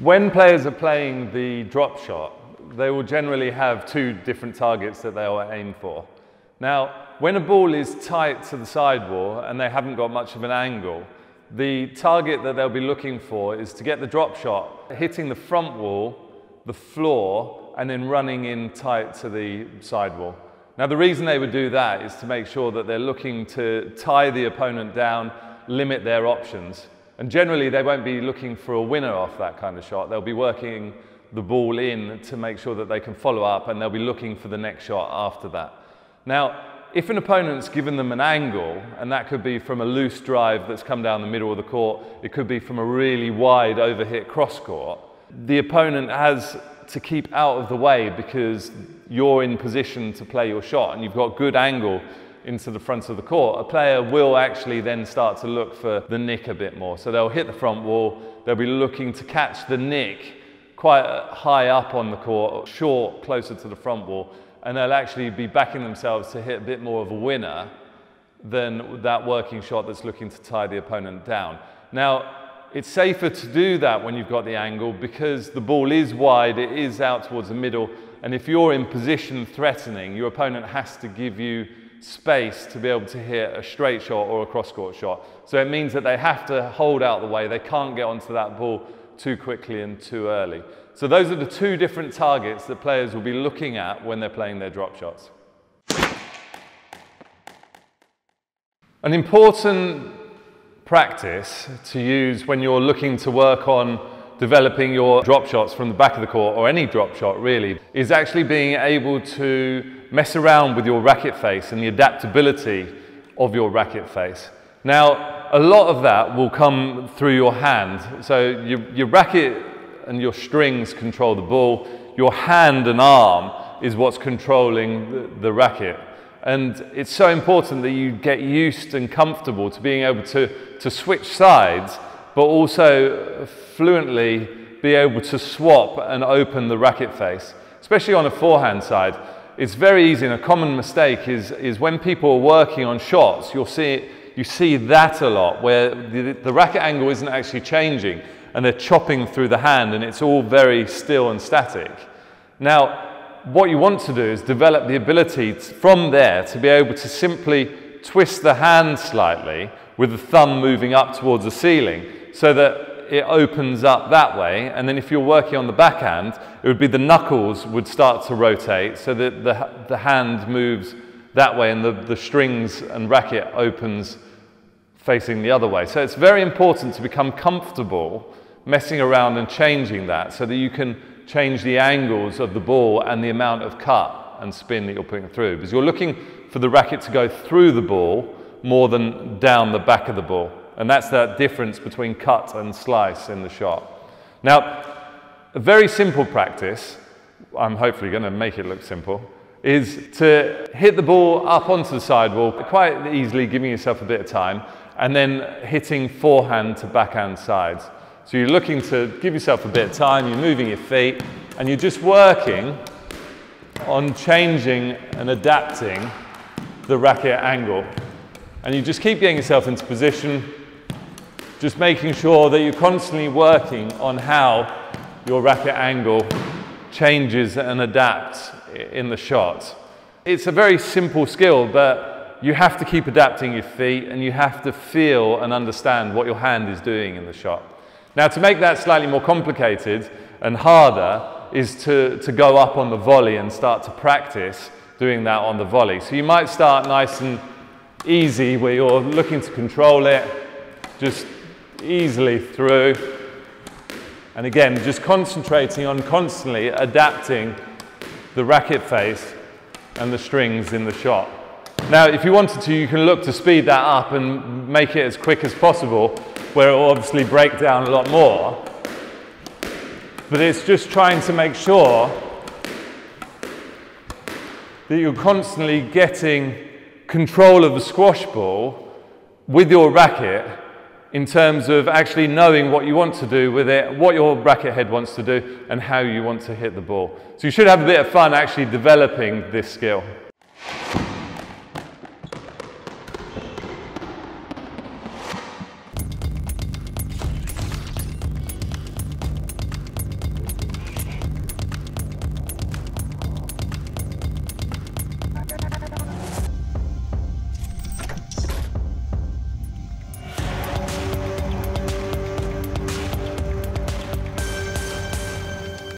When players are playing the drop shot, they will generally have two different targets that they will aim for. Now, when a ball is tight to the sidewall and they haven't got much of an angle, the target that they'll be looking for is to get the drop shot, hitting the front wall, the floor, and then running in tight to the sidewall. Now, the reason they would do that is to make sure that they're looking to tie the opponent down, limit their options. And generally, they won't be looking for a winner off that kind of shot. They'll be working the ball in to make sure that they can follow up, and they'll be looking for the next shot after that. Now, if an opponent's given them an angle, and that could be from a loose drive that's come down the middle of the court, it could be from a really wide overhit cross court, the opponent has to keep out of the way because you're in position to play your shot and you've got good angle into the front of the court. A player will actually then start to look for the nick a bit more. So they'll hit the front wall, they'll be looking to catch the nick quite high up on the court, short, closer to the front wall, and they'll actually be backing themselves to hit a bit more of a winner than that working shot that's looking to tie the opponent down. Now, it's safer to do that when you've got the angle because the ball is wide, it is out towards the middle, and if you're in position threatening, your opponent has to give you space to be able to hit a straight shot or a cross-court shot. So it means that they have to hold out the way, they can't get onto that ball too quickly and too early. So those are the two different targets that players will be looking at when they're playing their drop shots. An important practice to use when you're looking to work on developing your drop shots from the back of the court, or any drop shot really, is actually being able to mess around with your racket face and the adaptability of your racket face. Now, a lot of that will come through your hand. So your racket and your strings control the ball. Your hand and arm is what's controlling the racket. And it's so important that you get used and comfortable to being able to switch sides, but also fluently be able to swap and open the racket face, especially on a forehand side. It's very easy, and a common mistake is when people are working on shots, you see that a lot, where the racket angle isn't actually changing, and they're chopping through the hand, and it's all very still and static. Now, what you want to do is develop the ability from there to be able to simply twist the hand slightly with the thumb moving up towards the ceiling so that it opens up that way. And then if you're working on the backhand, it would be the knuckles would start to rotate so that the hand moves that way and the strings and racket opens facing the other way. So it's very important to become comfortable messing around and changing that so that you can change the angles of the ball and the amount of cut and spin that you're putting through, because you're looking for the racket to go through the ball more than down the back of the ball. And that's that difference between cut and slice in the shot. Now, a very simple practice, I'm hopefully going to make it look simple, is to hit the ball up onto the sidewall, quite easily giving yourself a bit of time, and then hitting forehand to backhand sides. So you're looking to give yourself a bit of time, you're moving your feet, and you're just working on changing and adapting the racket angle. And you just keep getting yourself into position, just making sure that you're constantly working on how your racket angle changes and adapts in the shot. It's a very simple skill, but you have to keep adapting your feet and you have to feel and understand what your hand is doing in the shot. Now, to make that slightly more complicated and harder is to go up on the volley and start to practice doing that on the volley. So you might start nice and easy where you're looking to control it, just easily through. And again, just concentrating on constantly adapting the racket face and the strings in the shot. Now, if you wanted to, you can look to speed that up and make it as quick as possible, where it will obviously break down a lot more. But it's just trying to make sure that you're constantly getting control of the squash ball with your racket in terms of actually knowing what you want to do with it, what your racket head wants to do, and how you want to hit the ball. So you should have a bit of fun actually developing this skill.